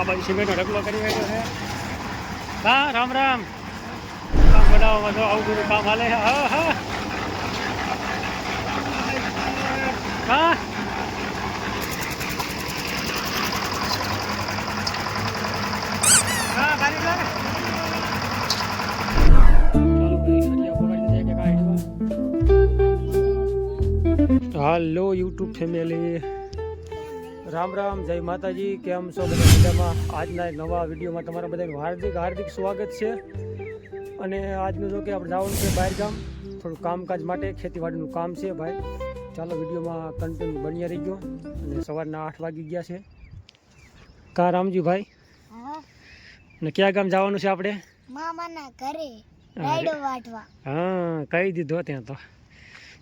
બાજુ સિમેન્ટનો ઢગલો કરી રહ્યો છે. હા રામ રામ. કામ બનાવવામાં જો આવું બધું કામ હાલે છે. હા હા હા હા કારીગર. ચાલો ભાઈ હરિયા પકડી દે કે કાઢવા. હાલો યુટ્યુબ ફેમિલી, રામ રામ, જય માતાજી. કેમ છો બધા મજામાં? આજના એક નવા વિડીયોમાં તમારા બધાનું હાર્દિક હાર્દિક સ્વાગત છે. અને આજનું જો કે આપણે જવાનું છે બહાર ગામ, થોડું કામકાજ માટે, ખેતીવાડીનું કામ છે ભાઈ. ચાલો વિડીયોમાં કન્ટિન્યુ બન્યા રહી ગયો. અને સવારના 8 વાગી ગયા છે. કા રામજીભાઈ? અને ક્યાં ગામ જવાનું છે આપણે? મામાના ઘરે રાયડો વાટવા. હા કહી દીધો ત્યાં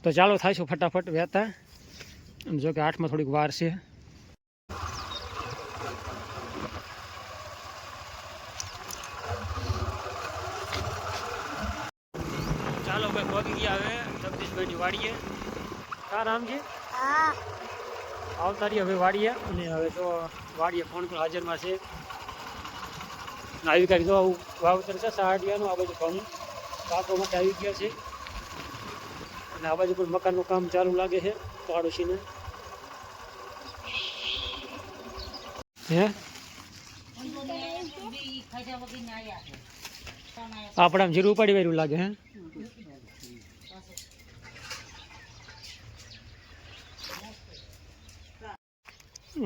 તો ચાલો થાશું ફટાફટ વહેતા. અને જો કે 8માં થોડીક વાર છે. ચાલો ભાઈ પહોંચી ગયા હવે જગદીશભાઈની વાડીએ. કા રામજી? હા આવતા રહીએ હવે વાડીએ. અને હવે જો વાડીએ ફોન પર હાજરમાં છે. આવી કાંઈક જો આવું વાવતર છે સાહડિયાનું. આ બાજુ ઘઉં કાપો માટે આવી ગયા છે. અને આ બાજુ પણ મકાનનું કામ ચાલુ લાગે છે પાડોશીને. હે આપણે આમ જીરું ઉપાડી વાર્યું લાગે. હે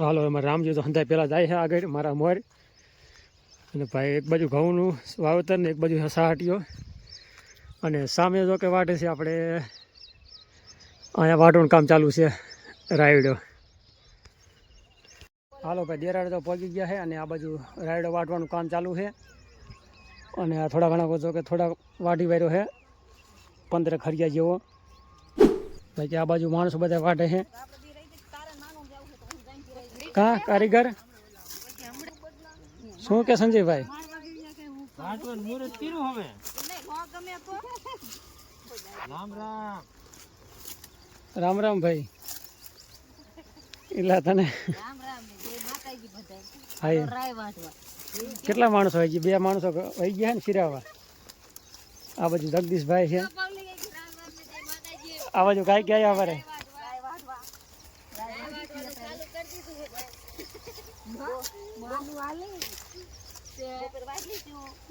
હાલો એમાં રામજી તો હંધાઈ પહેલાં જાય છે આગળ મારા મોર. અને ભાઈ એક બાજુ ઘઉંનું વાવતર ને એક બાજુ સાહટીઓ. અને સામે જો કે વાટે છે આપણે અહીંયા વાટવાનું કામ ચાલુ છે રાયડો. હાલો ભાઈ દેરાડ તો પહોંચી ગયા છે. અને આ બાજુ રાયડો વાટવાનું કામ ચાલુ છે. અને આ થોડા ઘણા જો કે થોડા વાટી વાર્યો છે 15 ખરિયા જેવો. ભાઈ કે આ બાજુ માણસો બધા વાટે છે. કા કારીગર શું કે સંજયભાઈ? રામ રામ ભાઈ. એટલા તને કેટલા માણસો હોય છે? 2 માણસો હોય ગયા ને સિરાવા. આ બાજુ જગદીશભાઈ છે. આ બાજુ કાંઈ ક્યાંય અમારે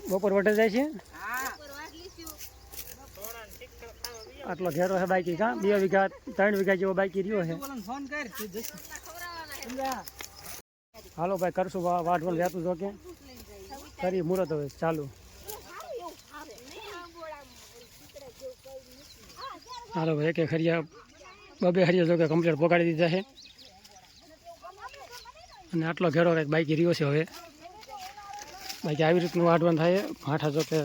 બપોર વટે જાય છે. આટલો ઘેરો છે બાઈકી. કા 2 વીઘા 3 વીઘા જેવો બાઈકી રહ્યો છે. હાલો ભાઈ કરશું વાટવાનું રહેતું જો કે કરી મુહૂર્ત હવે ચાલુ. હાલો ભાઈ એક ખરિયા 2 ખરિયા જો કે કમ્પ્લીટ પોગાડી દીધા છે. અને આટલો ઘેરો કંઈક બાઈકી રહ્યો છે હવે. બાકી આવી રીતનું વાટવાનું થાય. ભાંઠા જો કે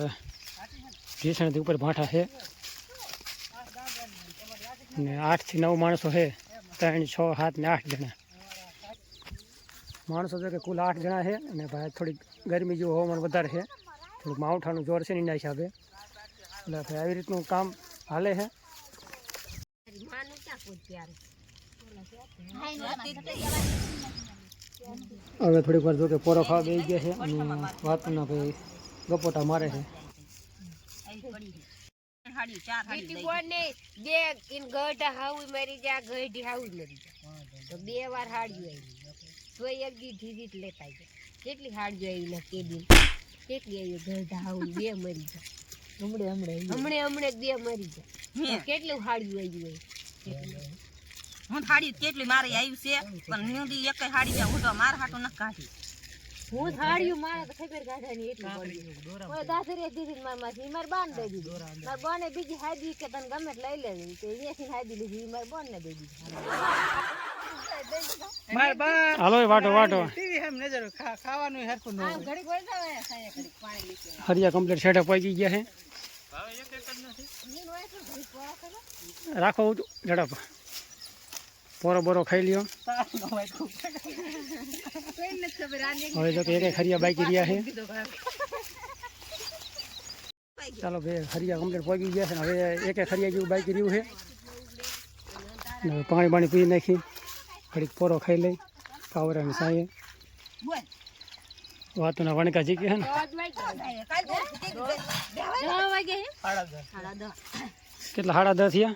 ઢીસણથી ઉપર ભાંઠા છે. અને 8 થી 9 માણસો છે. 3, 6, 7 ને 8 જણા માણસો છે કે કુલ 8 જણા છે. અને ભાઈ થોડીક ગરમી જેવું હવામાન વધારે છે. થોડુંક માવઠાનું જોર છે ને એના હિસાબે. એટલે ભાઈ આવી રીતનું કામ હાલે છે. હવે થોડીક વાર જો કે પોરો ખાવા બેસી ગયા છે. અને વાતના ભાઈ ગપોટા મારે છે. બે વાર હાડી તો એક દી ધીરીત લેતા જાય. કેટલી હાડીઓ આવી ને કેટલી આવી ગઢા હાવ 2 મરી જાય. હમણે 2 મરી જાય. કેટલું હાડીઓ આવી હોય. હું હાડી કેટલી મારી આવી છે પણ ન્યુડી એક હાડી જા ઉઠવા માર હાટો ન કાઢી. હું હાડીઓ મારે તો ખબર કાઢવાની એટલી પડી. ઓય દાસરે દીદી મારમાંથી માર બાન દઈ દીધી. માર બોને બીજી હાડી કે તને ગમે લઈ લેવી તો એથી હાડી લીધી માર બોન ને દઈ દીધી. માર બા હાલો વાટો વાટો ટીવી હમ નજર ખાવાનું હરખું ન હોય. ઘડી કોઈ જાવે સાયા ઘડી પાણી લીધે. હરિયા કમ્પ્લીટ સેટઅપ પહોંચી ગયા છે. રાખો ઝડપ. પોરો બોરો ખાઈ લ્યો. હવે જો કે એક ખરિયા બાકી રહ્યા છે. ચાલો ભાઈ ખરિયા કમ્પ્લીટ પહોંચી ગયા છે. હવે એક ખરિયા જેવું બાકી રહ્યું છે. પાણી પાણી પી નાખી ઘડીક પોરો ખાઈ લઈ પાવરાની સાંયે. વાતોના વણકા જી કે હે ને કેટલા 10:30 થયા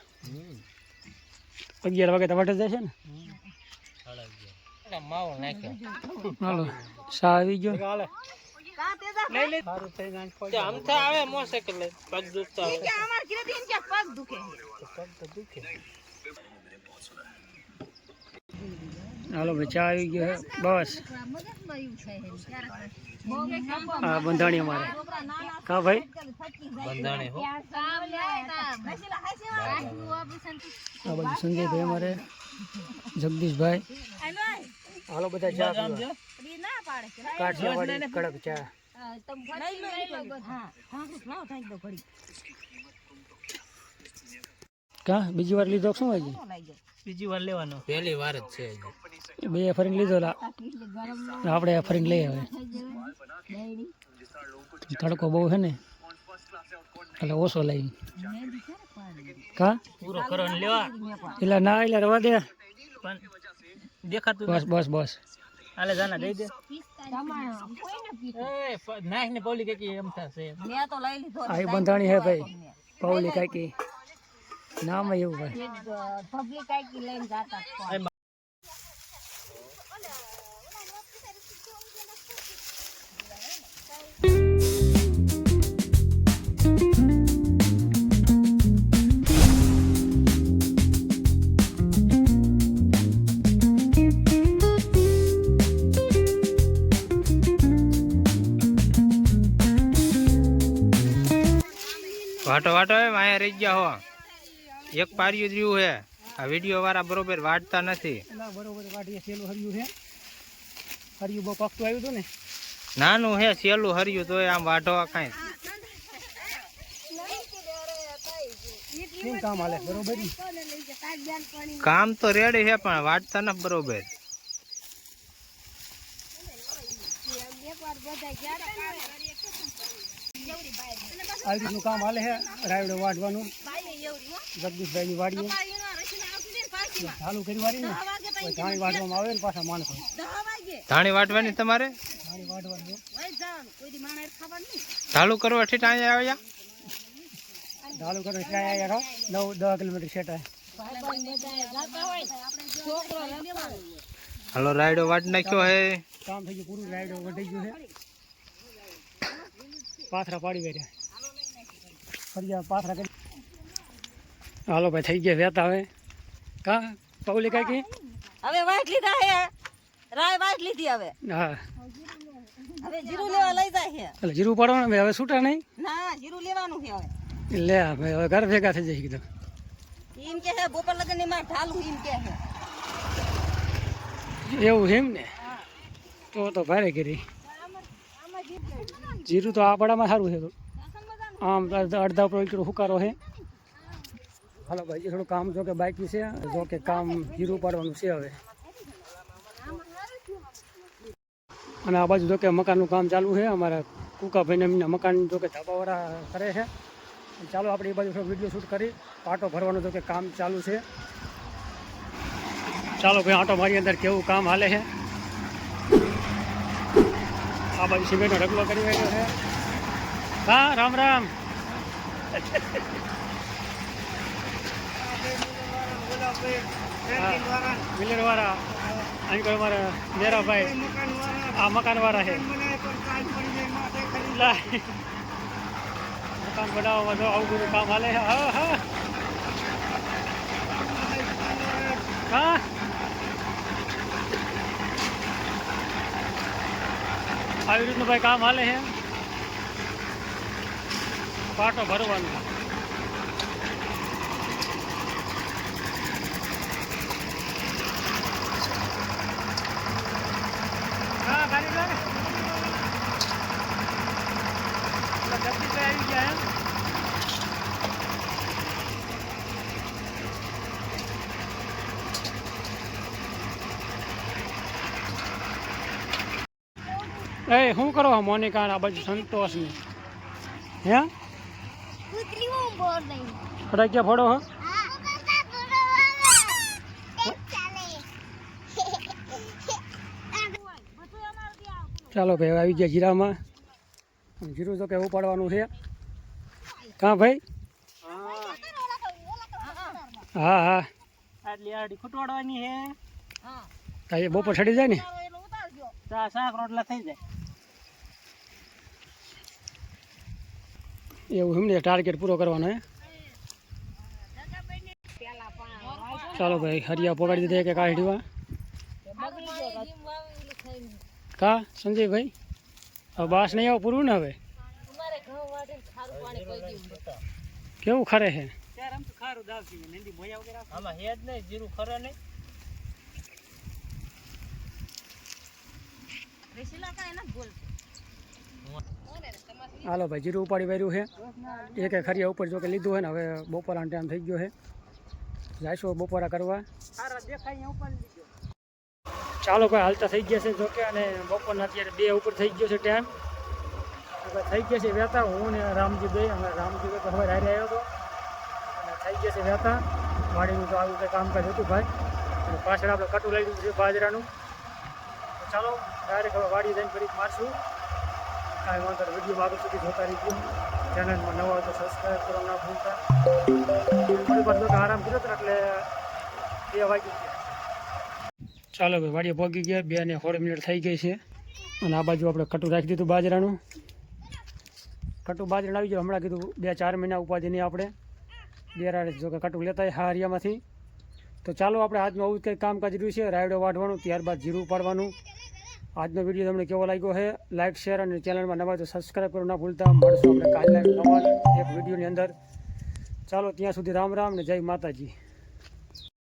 11 વાગે તો વટે જાય છે ને હાલો સા આવી ગયો હાલો ભાઈ ચા આવી ગયો હે બસ હા બંધાણી અમારે કા ભાઈ આ બાજુ સંજયભાઈ અમારે જગદીશભાઈ હાલો બધા ચા પીવા કાઠિયાવાડી કડક ચા કા બીજી વાર લીધો શું હજી બીજી વાર લેવાનો પહેલી વાર જ છે બે ફરીને લીધો આપણે ફરીને લઈ આવે તડકો બહુ છે ને એટલે ઓછો લઈ કા પૂરો કરો ને લેવા એટલે ના એટલે રવા દે દેખાતું બસ બસ બસ હાલે જાના દઈ દે નાખ ને પૌલી કાકી એમ થશે મેં તો લઈ લીધો આ બંધાણી હે ભાઈ પૌલી કાકી નામ એવું ભાઈ પબ્લિક કાકી લઈને જાતા વાટો વાટો હે માયા રહી ગયા હો એક પારિયું રહ્યું હે આ વિડીયો વાળા બરોબર વાટતા નથી બરોબર વાટીએ સેલું હર્યું છે હર્યું બહુ પકતું આવ્યું હતું ને નાનું હે સેલું હર્યું તોય આમ વાઢવા કાંઈ કેમ કામ હાલે બરોબર કામ તો રેડી છે પણ વાટતા નથી બરોબર આવી રીતનું કામ હાલે છે રાયડો વાઢવાનું જગદીશભાઈ ની વાડીએ ચાલુ કરી વાળી ને ધાણી વાઢવામાં આવે ને પાછા માણસો ધાણી વાટવાની તમારે ધાણી વાઢવાનું ચાલુ કરવા ઠીક અહીંયા આવ્યા ચાલુ કરો ત્યાં યાર 9-10 કિલોમીટર સેટા હાલો રાયડો વાટ નાખ્યો હે કામ થઈ ગયું પૂરું રાયડો વઢાઈ ગયું છે પાથરા પાડી ગયા ફરી પાથરા કરી હાલો ભાઈ થઈ ગયા વેતા હવે કા પૌલી કાકી હવે વાટ લીધા હે રાય વાટ લીધી હવે હા હવે જીરું લેવા લઈ જાય છે એટલે જીરું પાડવાનું હવે છૂટા નહીં ના જીરું લેવાનું છે હવે લે હવે ઘર ભેગા થઈ જાય કીધું એમ કે હે બોપર લગન ની માં ઢાલું એમ કે હે એવું એમ ને તો ભારે કરી જીરું તો આ પડામાં સારું છે તો આમ અડધા કિલો હુકારો છે હાલો ભાઈ થોડું કામ જો કે બાકી છે જો કે કામ જીરું પાડવાનું છે હવે અને આ બાજુ જો કે મકાનનું કામ ચાલુ છે અમારા કુકાભાઈને એમના મકાન જો કે ધાબાવાળા કરે છે ચાલો આપણે એ બાજુ થોડો વિડીયો શૂટ કરી આટો ભરવાનું જો કે કામ ચાલુ છે ચાલો ભાઈ આટો મારી અંદર કેવું કામ હાલે છે આ બાજુ સિમેન્ટનો ઢગલો કરી રહ્યો છે હા રામ રામ મિલર વાળા અહીં કોઈ અમારા મેરાભાઈ આ મકાન વાળા છે મકાન બનાવવામાં જો આવું બધું કામ હાલે છે હા હા હા આવી રીતનું ભાઈ કામ હાલે છે પાટો ભરવાનું હા ગાડી લાગે જગદીશભાઈ આવી ગયા એમ એ શું કરો મોનિકા આ બાજુ સંતોષ ની હે ફટાક્યા ફોડો હો ચાલો ભાઈ હવે આવી ગયા જીરામાં. જીરું તો કે ઉપાડવાનું છે. કાં ભાઈ? હા હા આટલી આડી ખૂટવાડવાની છે. હા એ બપોર ચડી જાય ને શાક રોટલા થઈ જાય. એવું એમને ટાર્ગેટ પૂરો કરવાનો હે. ચાલો ભાઈ હરિયા પગાડી દીધા કે કાઢીવા કા સંજયભાઈ હવે બાસ નહીં આવો પૂરું ને હવે કેવું ખરે છે આમાં હેજ નહીં જીરું ખરે નહીં. હાલો ભાઈ જીરું ઉપાડી વાર્યું છે એક ખરિયા ઉપર જો કે લીધું હોય ને હવે બપોરાનો ટાઈમ થઈ ગયો છે જઈશું બપોરા કરવા. ચાલો ભાઈ હાલતા થઈ ગયા છે જો કે અને બપોરના અત્યારે 2 ઉપર થઈ ગયો છે ટાઈમ. હવે થઈ ગયા છે વહેતા હું ને રામજી ભાઈ અમે રામજી ભાઈ તો હવે હારે આવ્યો હતો અને થઈ ગયા છે વહેતા વાડીનું તો આવું કંઈ કામકાજ હતું ભાઈ અને પાછળ આપણે કટું લઈ લીધું છે બાજરાનું. તો ચાલો ડાયરેક્ટ હવે વાડી જઈને ફરી મારશું. કાંઈ વાંધો વિડીયો આગળ સુધી જોતા રહીજો. ચેનલમાં નવા હોય તો સબસ્ક્રાઈબ કરવા ના ભૂલતા. થોડી વાર તો આરામ કર્યો હતો એટલે 2 વાગી ગયા. ચાલો ભાઈ વાડીએ પહોંચી ગયા 2 ને 16 મિનિટ થઈ ગઈ છે અને આ બાજુ આપણે કટું રાખી દીધું બાજરાનું. કટું બાજરાનું આવી ગયું હમણાં કીધું 2-4 મહિના ઉપાધિ નહીં આપણે બેરાડે જો કે કટું લેતા હારિયામાંથી. તો ચાલો આપણે આજનું આવું કંઈક કામકાજ રહ્યું છે રાયડો વાઢવાનું ત્યારબાદ જીરું ઉપાડવાનું. આજનો વિડીયો તમને કેવો લાગ્યો છે લાઇક શેર અને ચેનલમાં નવા તો સબસ્ક્રાઈબ કરવા ના ભૂલતા. મળશું આપણે કાલના નવા એક વિડીયોની અંદર. ચાલો ત્યાં સુધી રામ રામ ને જય માતાજી.